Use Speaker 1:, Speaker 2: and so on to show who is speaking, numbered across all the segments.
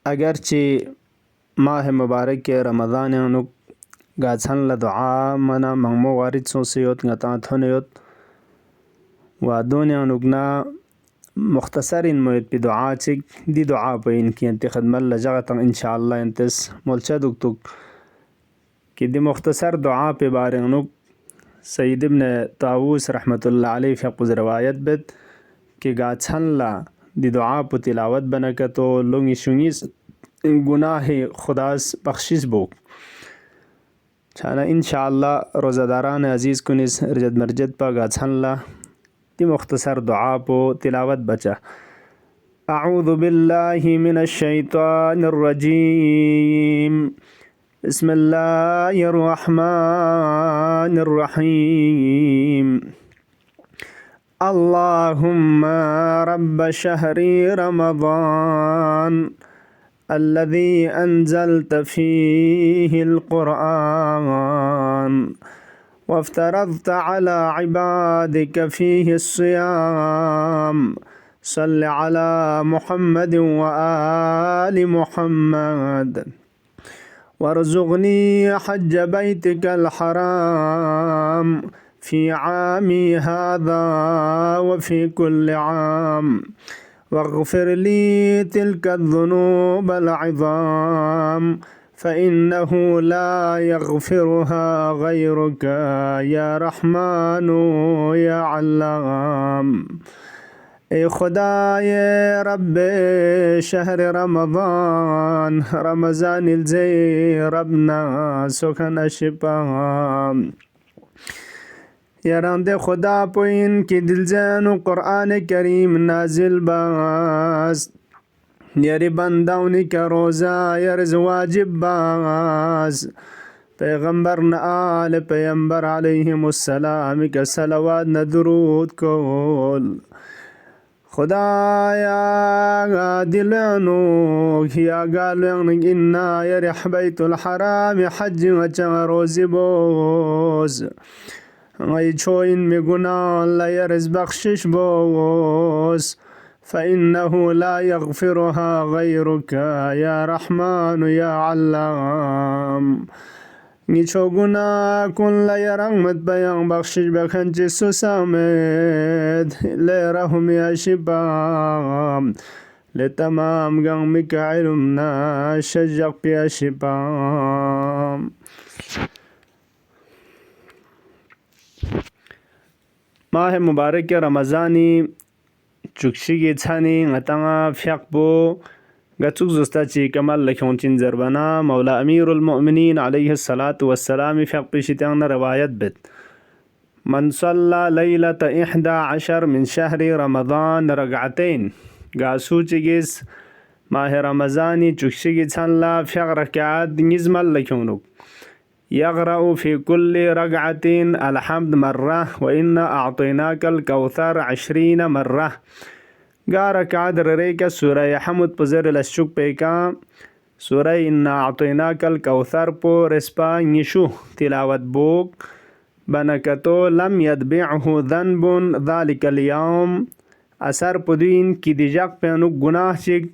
Speaker 1: اگرچه ماه مبارک رمضان انو گاچن لدعا منا مغمو وارد سوسیوت غتا تھونیوت و دونیا نگنا مختصرين مويت بدعاء دي دعاء بين كي انت خدمة لجغتا ان شاء الله انتس مولشا دكتوك كي دي مختصر دعاء ببارنوك سيد ابن طاووس رحمة الله عليه في قز روايت بد كي غاچن لا دي دعاء په تلاوت بنکتو لونگی شونگیس گناه خداس بخشش بوک چانا انشاءالله روزداران عزیز کنیس رجد مرجد پا غاچن لا دي مختصر دعاء په تلاوت بچا. اعوذ بالله من الشيطان الرجيم بسم الله الرحمن الرحيم اللهم رب شهر رمضان الذي أنزلت فيه القرآن وافترضت على عبادك فيه الصيام صل على محمد وآل محمد وارزقني حج بيتك الحرام في عامي هذا وفي كل عام واغفر لي تلك الذنوب العظام فإنه لا يغفرها غيرك يا رحمن يا علام. ای خدای رب شهر رمضان رمضان الزي ربنا سکن شپا یاران خدا پوین کی دلزن و قرآن کریم نازل باز یاری بنداونی که روزا یرز واجب باز پیغمبر آل پیغمبر علیهم السلام که صلوات ندرود کول خدایا دلانو یا قالوا إنا يرح بيت الحرام حج وچا روزی بوز ای چوین میگنا لا يرز بخشش بوز فإنه لا يغفرها غيرك يا رحمن يا علام. نیچو گناه کن لیا رحمت بیان بخشش بکن جسو سامد لیرهم یا شبام لتمام غمك علمنا شجق بیا شبام. ماه مبارک رمضانی چکشی گیتانی غتانا فیق بو گتوک زستا چی کمال لکھونچین زربنا مولا امیر المؤمنین علیہ الصلاة والسلام فیق پیشتیان روایت بد من صلى ليلة 11 من شهر رمضان رقعتين قاسو چگیس ماه رمضانی چکشی گیتان لا فیق رکعات نزمال لکھونوک يقرأ في كل رقعة الحمد مرة وإنا أعطيناك الكوثر 20 مرة. قارا كادر ريكا سورة حمد بزر الشوك بيكا سورة إنا أعطيناك الكوثر بو رسبا نشو تلاوت بوك بنكتو لم يتبعه ذنب ذلك اليوم أثر بدين كي ديجاك بيانوك گناه چك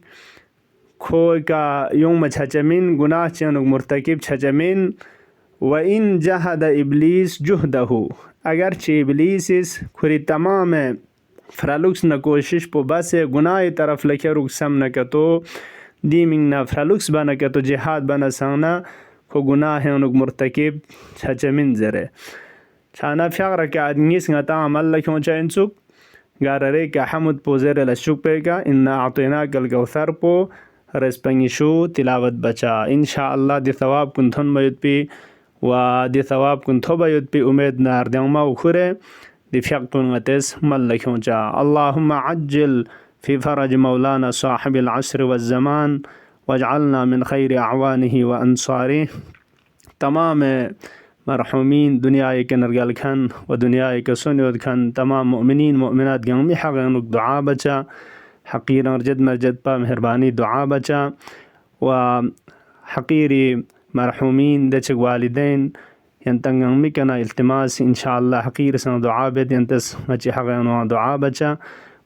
Speaker 1: خوي کا يوم چچمين گناه چانوك مرتكب چچمين وإن جهد إبليس جهده اگرچه ابلیس کھری تمام فرالوکس نہ کوشش پو بس گناہ طرف لکھے رکسم نہ کتو دیمنگ نہ فرالوکس بنا کتو جہاد بنا سانا کو گناہ ہے انک مرتکب چھچمن زرے چھانا فیغ رکا ادنیس نتا عمل لکھوں چاہن سک گاررے کا حمد پو زر لشک پے کا انا اعطیناک الکوثر پو رسپنگشو تلاوت بچا انشاءاللہ دی ثواب کن تھن بیت پی و دی ثواب کن تھو بیت پی امید نار دیوما اکھرے دي فيقتون غتس ملكون جاء. اللهم عجل في فرج مولانا صاحب العصر والزمان واجعلنا من خير أعوانه وأنصاره. تمام مرحومين دنياي كنرجال كان ودنياي كسنود كان تمام مؤمنين مؤمنات جميع حقنك دعاء بچا حقير مرجد مرجد با مهرباني دعاء بچا وحقيري مرحومين دچك والدين ينتنغن مكنا التماس إن شاء الله حقير سنة دعاء بيت ينتس مچي حقيقنا دعاء بچا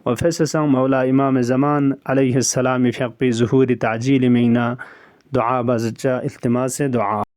Speaker 1: وفسسا مولا إمام زمان عليه السلام في حق ظهور تعجيل منا دعاء بازجا التماس دعاء.